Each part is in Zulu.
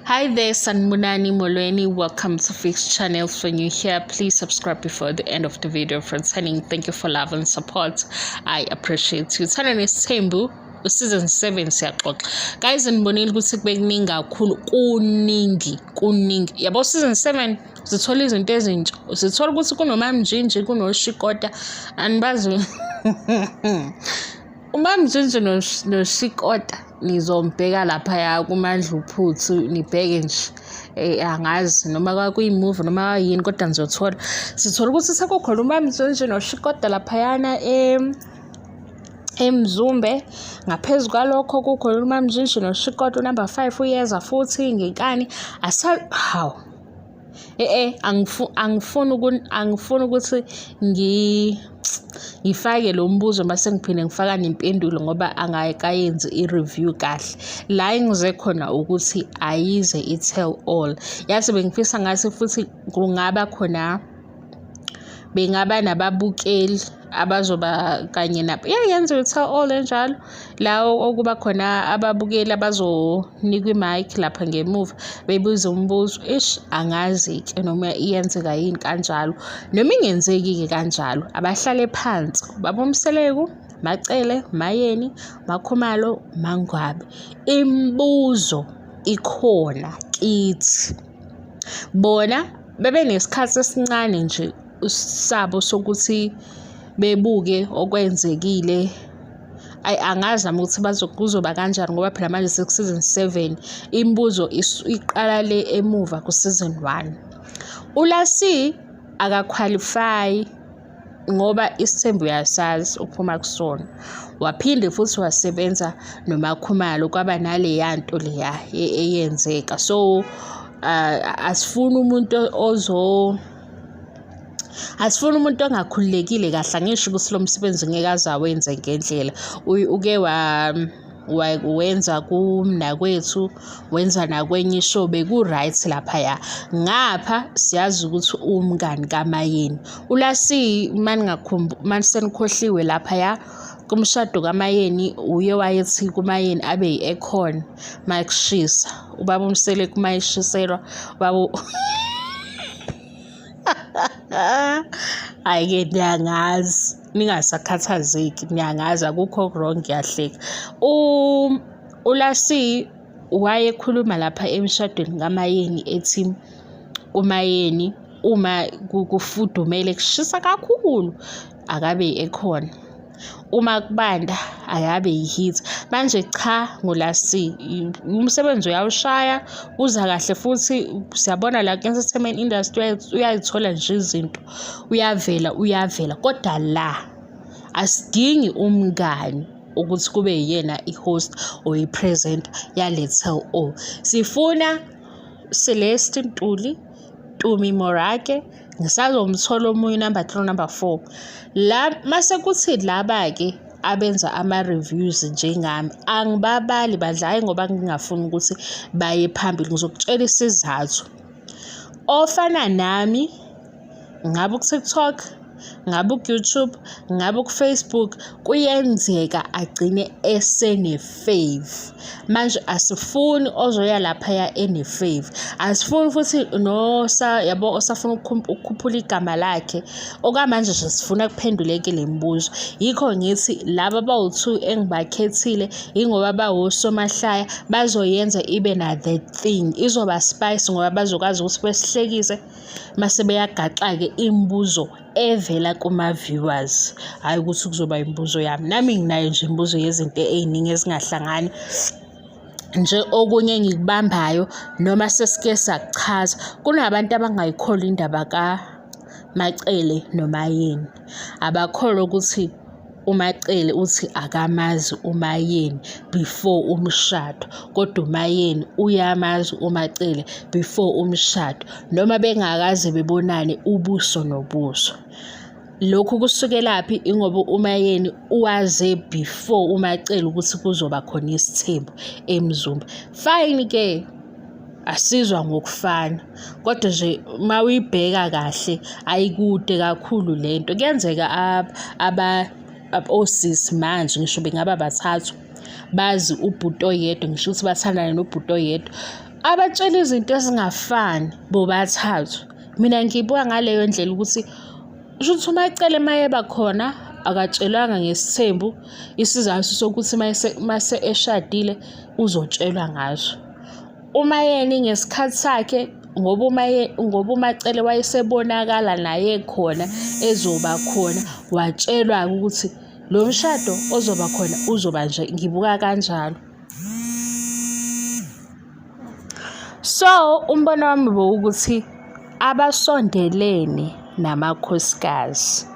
Hi there, Sanmunani Molweni. Welcome to Fix Channels. When you're here, please subscribe before the end of the video. For turning, thank you for love and support. I appreciate you. Turning is Sembu. Season 7 siyaxoxa. Guys, ngibonile ukuthi kube kuningi kakhulu kuningi. Yabo season 7 sithola izinto ezintsha. Sithola ukuthi kunomamjinji, kunoshikota andibazi. Umamjinji noshikota nizombheka lapha kuMandla uPhuthu nibheke nje angazi noma kuyimovie noma yini kodwa nizothola sithola ukuthi sekukhona umamjinji noshikota lapha eMzumbe. Ngaphezu kwalokho kukhona umamjinji noshikota number 5 uyeza futhi ngenkani hawu angifuni ukuthi ngifake lo mbuzo mase ngiphinde ngifaka nempendulo ngoba angakayenzi i-review kahle. La engize khona ukuthi ayize i-tell all. Yathi bengifisa ngathi futhi bengaba nababukeli abazoba kanye nabo yenze i-tell all enjalo lawo okuba khona ababukeli abazonikwa i-mic lapha ngemuva bebuza umbuzo angazi ke noma iyenzeka yini kanjalo noma ingenzeki ke kanjalo. Abahlale phansi babomseleku Macele Mayeni Makhumalo Mangwabe imibuzo ikhona kithi. Bona bebe nesikhathi esincane nje sabo sokuthi bebuke okwenzekile. Angazi nami ukuthi kuzoba kanjani ngoba phela manje season 7 imibuzo iqala le emuva ku season 1. uLasi akaqualify ngoba isithembu yasazi uphuma kusona. Waphinde futhi wasebenza noMakhumalo kwaba nale yanto leya eyenzeka. So asifuna umuntu ongakhululekile kahle. Angisho ukuthi lo msebenzi ngeke azawenze ngendlela. Uke wenza kumnakwethu wenza nakwenye ishow beku-right lapha ngapha siyazi ukuthi umngani kaMayeni. uLasi mani senikhohliwe lapha kumshado kaMayeni uye wayethi kuMayeni abe yi-econ mayikushisa ubaba umsele kumayishiselwa babo. Ayike niyangazi ningasakhathazeki niyangazi akukho wrong ngiyahleka. uLasi wayekhuluma lapha emshadweni kaMayeni ethi uMayeni uma kufudumele kushisa kakhulu akabe yi-econ, uma kubanda ayabe yi-heat. Manje cha ngoLasi umsebenzi uyawushaya uza kahle futhi siyabona la ku-entertainment industry uyayithola nje izinto uyavela kodwa la asidingi umngani ukuthi kube yena i-host or i-presenter yale tell all. Sifuna Celeste Ntuli, Tumi Morake, ngisazomthola omunye number 3 number 4 la mase kuthi laba ke abenza ama-reviews njengami angibabali badlaye ngoba ngingafuni ukuthi baye phambili. Ngizokutshela isizathu. Ofana nami ngabe ku-TikTok ngabe ku-YouTube ngabe ku-Facebook kuyenzeka agcine esene-fave. Manje asifuni ozoya laphaya ene-fave. Asifuni futhi yabo osafuna ukukhuphula igama lakhe. Okwamanje nje sifuna kuphenduleke le mibuzo. Yikho ngithi laba bawu2 engibakhethile ingoba bawosomahlaya bazoyenza ibe na the thing. Izoba spice ngoba bazokwazi ukuthi besihlekise mase beyagaxa-ke imibuzo evela kuma-viewers. Hayi ukuthi kuzoba imibuzo yami. Nami nginayo nje imibuzo yezinto ey'ningi ezingahlangani nje okunye ngikubambayo noma sesike sakuchaza. Kunabantu abangayikholwa indaba kaMacele noMayeni. Abakholwa ukuthi uMacele uthi akamazi uMayeni before umshado kodwa uMayeni uyamazi uMacele before umshado noma bengakaze bebonane ubuso nobuso. Lokhu kusukelaphi ingoba uMayeni uwaze before uMacele ukuthi kuzoba khona isithembu eMzumbe. Fine ke asizwa ngokufana kodwa nje mawuyibheka kahle ayikude kakhulu lento. Kuyenzeka osisi manje ngisho bengaba bathathu bazi ubhuti oyedwa ngisho ukuthi bathandana nobhuti oyedwa abatshela izinto ezingafani bobathathu. Mina ngibuka ngaleyo ndlela ukuthi ukuthi umacele mayeba khona akatshelwanga ngesithembu isizathu sokuthi mase eshadile uzotshelwa ngaso. Uma yena ngesikhathi sakhe ngoba umacele wayesebonakala naye khona ezoba khona watshelwa ukuthi lo mshado ozoba khona uzoba nje. Ngibuka kanjalo. So umbono wami ukuthi abasondelene namakhosikazi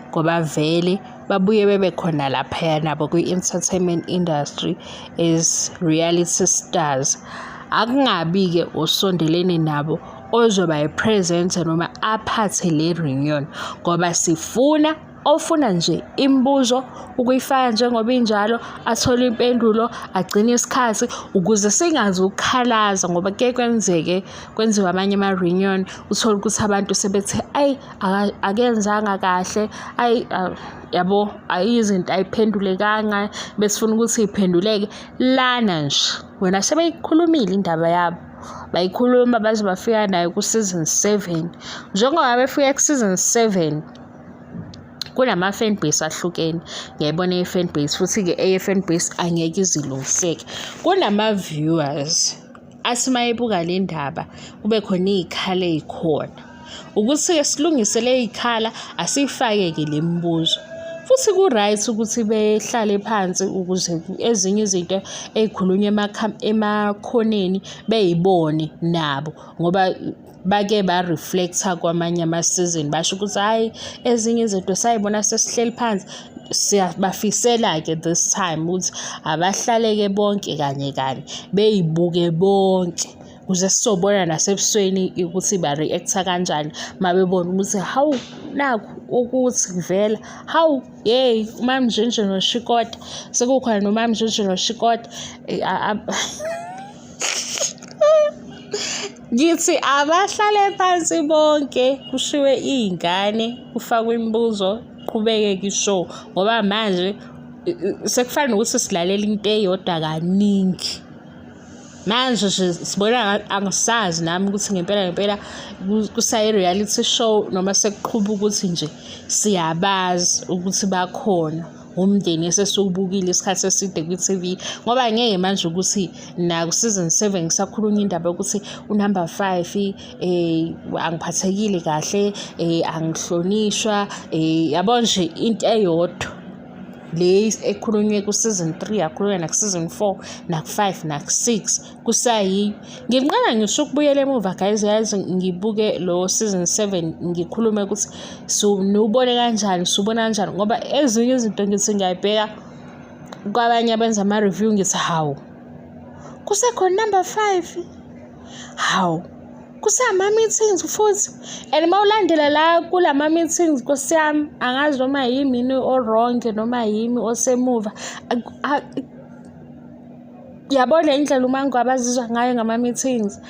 ngoba vele babuye bebe khona laphaya nabo kwi-entertainment industry as reality stars. Akungabi-ke osondelene nabo ozoba yi-presenter noma aphathe le reunion ngoba sifuna ofuna nje imibuzo ukuyifaka njengoba injalo athole impendulo agcine isikhathi ukuze singazi ukukhalaza ngoba ke kwenziwa amanye ama-reunion uthola ukuthi abantu sebethe ayi akenzanga kahle yabo ayizinto ayiphendulekanga besifuna ukuthi iphenduleke lana nje wena sebeyikhulumile indaba yabo bayikhuluma baze bafika nayo ku season 7 njengoba befika ku season 7 kunama fan base ahlukene ngiyayibona i-fan base futhi-ke e-fan base angeke izilungiseke kunama viewers athi mayebuka le ndaba kube khona iy'khala ey'khona ukuthi-ke silungise le y'khala asiyifake-ke le mibuzo futhi ku-right ukuthi behlale phansi ukuze ezinye izinto ey'khulunywa emakhoneni beyibone nabo ngoba bake ba-reflector kwamanye ama-season basho ukuthi hhayi ezinye izinto sayibona sesihleli phansi siyabafisela-ke this time ukuthi abahlaleke bonke kanye beyibuke bonke ukuze sizobona nasebusweni ukuthi ba-reacta kanjani mabebona ukuthi hawu nakhu ukuthi vela hawu yeyi uMamNdludlu noShikota sekukhona noMamNdludlu noShikota ngithi abahlale phansi bonke kushiwe iy'ngane kufakwe imibuzo qhubeke ishow ngoba manje sekufana nokuthi silalela into eyodwa kaningi manje nje sibona angisazi nami ukuthi ngempela kusayi-reality show noma sekuqhuba ukuthi nje siyabazi ukuthi bakhona umndeni esesiwubukile isikhathi eside kwi-TV ngoba ngeke manje ukuthi naku season 7 ngisakhulunywa indaba yokuthi unumber 5 angiphathekile kahle angihlonishwa yabo nje into eyodwa le ekhulunywe ku season 3 akhulunywa naku season 4 naku 5 naku 6 kusayi ngiqala ngisho ukubuyela emuva guys yazi ngibuke lo season 7 ngikhulume ukuthi ubone kanjani subona kanjani ngoba ezinye izinto ngithi ngiyayibheka kwabanye abenza ama review ngithi hawu kusekhona number 5 hawu kusama-meetings futhi and mawulandela la kulama-meetings Nkosi yami angazi noma yimini o-wrong noma yimi osemuva yabona indlela uMango abazizwa ngayo ngama-meetings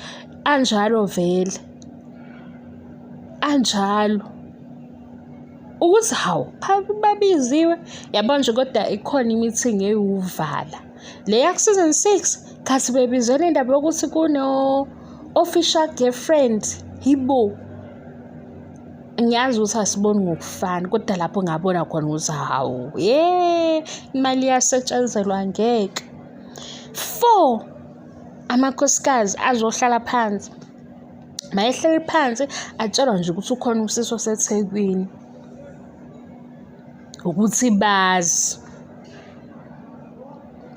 anjalo vele anjalo ukuthi hawu babiziwe yabona nje kodwa ikhona i-meeting eyiwuvala le yaku season 6 khathi bebizela indaba yokuthi official girlfriend hibo ngiyazi ukuthi asiboni ngokufana kodwa lapho ngabona khona ukuthi hawu imali yasetshenzelwa ngeke 4 amakhosikazi azohlala phansi mayehleli phansi atshelwa nje ukuthi ukhona usisi oseThekwini ukuthi bazi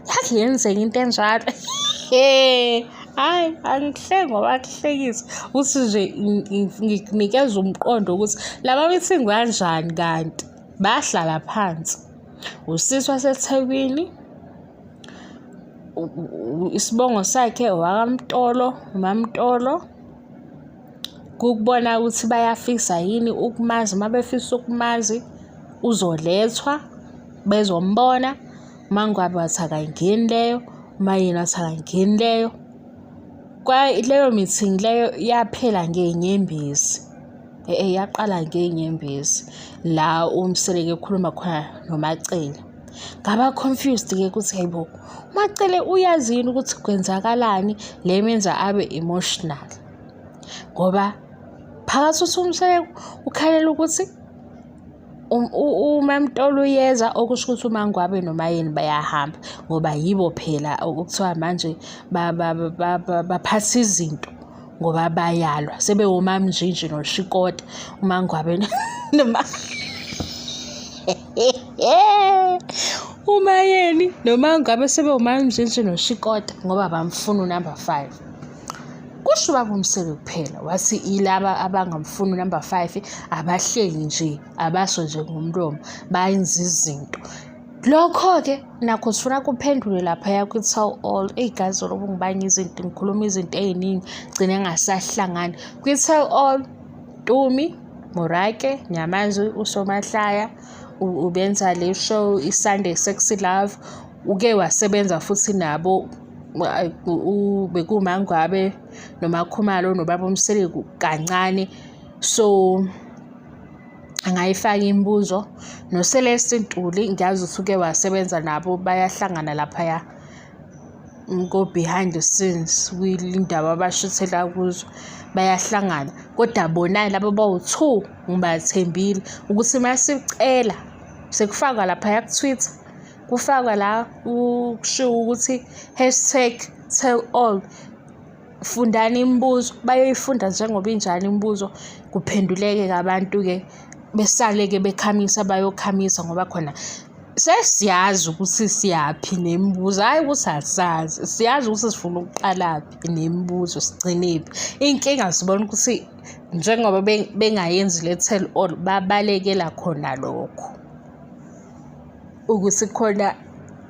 yakhe yenzeka into enjalo hayi angihleki ngoba kuhlekisa ukuthi nje nginikeza umqondo ukuthi laba meeting kanjani kanti bahlala phansi usisi waseThekwini isibongo sakhe uMaMtolo kukubona ukuthi bayafisa yini ukumazi mabefisa ukumazi uzolethwa bezombona Mangwabi wathi akayingeni leyo mayena wathi akayingeni leyo leyo meeting leyo yaphela ngey'nyembezi yaqala ngey'nyembezi la uMseleke ekhuluma khona noMacele ngaba confused-ke ukuthi hayibo Macele uyazini ukuthi kwenzakalani le menza abe emotional ngoba phakathi uSomseleko ukhalela ukuthi uMamTolo uyeza okusho ukuthi uMangwabe noMayeni bayahamba ngoba yibo phela okuthiwa manje baphatha izinto ngoba bayalwa sebe uMamNjinji noShikota uMangwabe uMayeni noMangwabe sebe uMamNjinji noShikota ngoba bamfuna unumber 5 kusho uMseleko kuphela wathi ilaba abangamfuni unumber 5 abahleli nje abaso nje ngomlomo bayenza izinto lokho ke nakho sifuna kuphendule lapha yakwi-tell all guys olobu ngibanye izinto ngikhuluma izinto eziningi gcine ngasahlangana kwi-tell all Tumi Morake Nyamazwi uSomahlaya ubenza le show iSunday Sexy Love uke wasebenza futhi nabo bekuMangwabe noMakhumalo noBaba uMseleko kancane so angayifaka imibuzo noCeleste Ntuli ngiyazi ukuthi uke wasebenza nabo bayahlangana lapha go behind the scenes kwilindaba abashuthela kuzo bayahlangana kodwa bona labo bawu2 ngibathembile ukuthi masicela sekufaka lapha ku Twitter kufaka la usho ukuthi #tellall fundani imibuzo bayoyifunda njengoba injani imibuzo kuphenduleke abantu ke besale ke bekhamisa bayokhamisa ngoba khona sesiyazi ukuthi siyapi nemibuzo hayi ukuthi asazi siyazi ukuthi sifuna ukuqalapi nemibuzo sigcinephi inkinga sibona ukuthi njengoba bengayenzi le tell all babalekela khona lokho ukuthi khona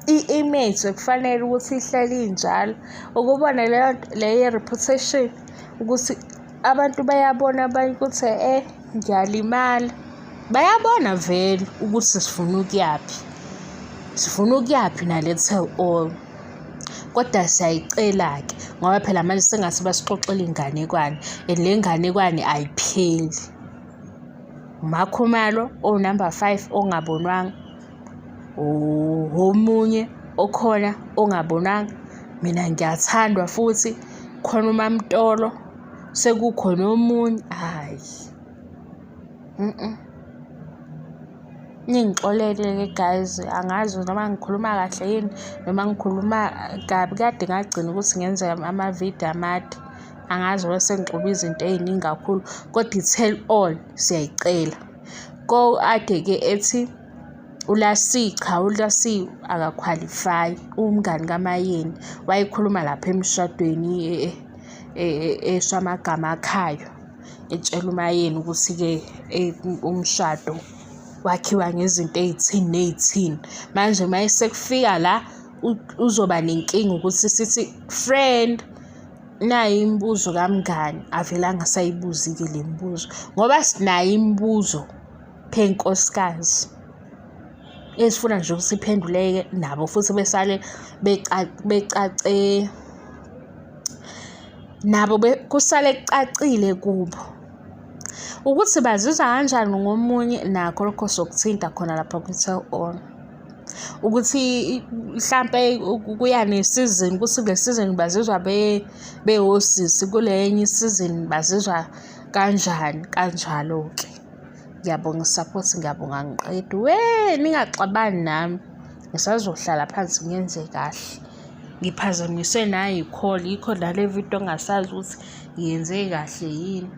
i-image kufanele ukuthi ihlale injalo ukubona le reputation ukuthi abantu bayabona abanye ukuthi ngiyalimala bayabona vele ukuthi sifuna ukuyaphi nale tell all kodwa siyayicela ke ngoba phela manje sengathi basixoxela inganekwane le nganekwane ayipheli uMakhumalo number 5 ongabonwanga omunye okhona ongabonanga mina ngiyathandwa futhi khona uMamTolo sekukhona omunye hayi ningixolele ke guys angazi noma ngikhuluma kahle yini noma ngikhuluma kabi kade ngagcina ukuthi ngenze ama video amade angazi bese ngixuba izinto eziningi kakhulu kodwa tell all siyayicela ko ade ke ethi uLasi akaqualify umngani kaMayeni wayikhuluma lapha emshadweni eshamagama akhayo etshela uMayeni ukuthi ke umshado wakhiwa ngezinto ezithini manje mayise kufika la uzoba nenkinga ukuthi sithi friend nayi imibuzo kamngani avela ngasayibuzi ke le mibuzo ngoba sinayo imibuzo phenkosikazi esifuna nje ukuthi iphenduleke nabo futhi besale becace nabo kusale kucacile kubo ukuthi bazizwa kanjani ngomunye nakho lokho sokuthinta khona lapha ku-tell all ukuthi mhlambe kuya nesizini ukuthi kule season bazizwa behosisi kule enye isizini bazizwa kanjani kanjalo ke ngiyabonga support ngiyabonga ngiqedwe ningaxabani nami ngisazohlala phansi ngenze kahle ngiphazamise nayi call ikho la le video ngasazi ukuthi yenze kahle yini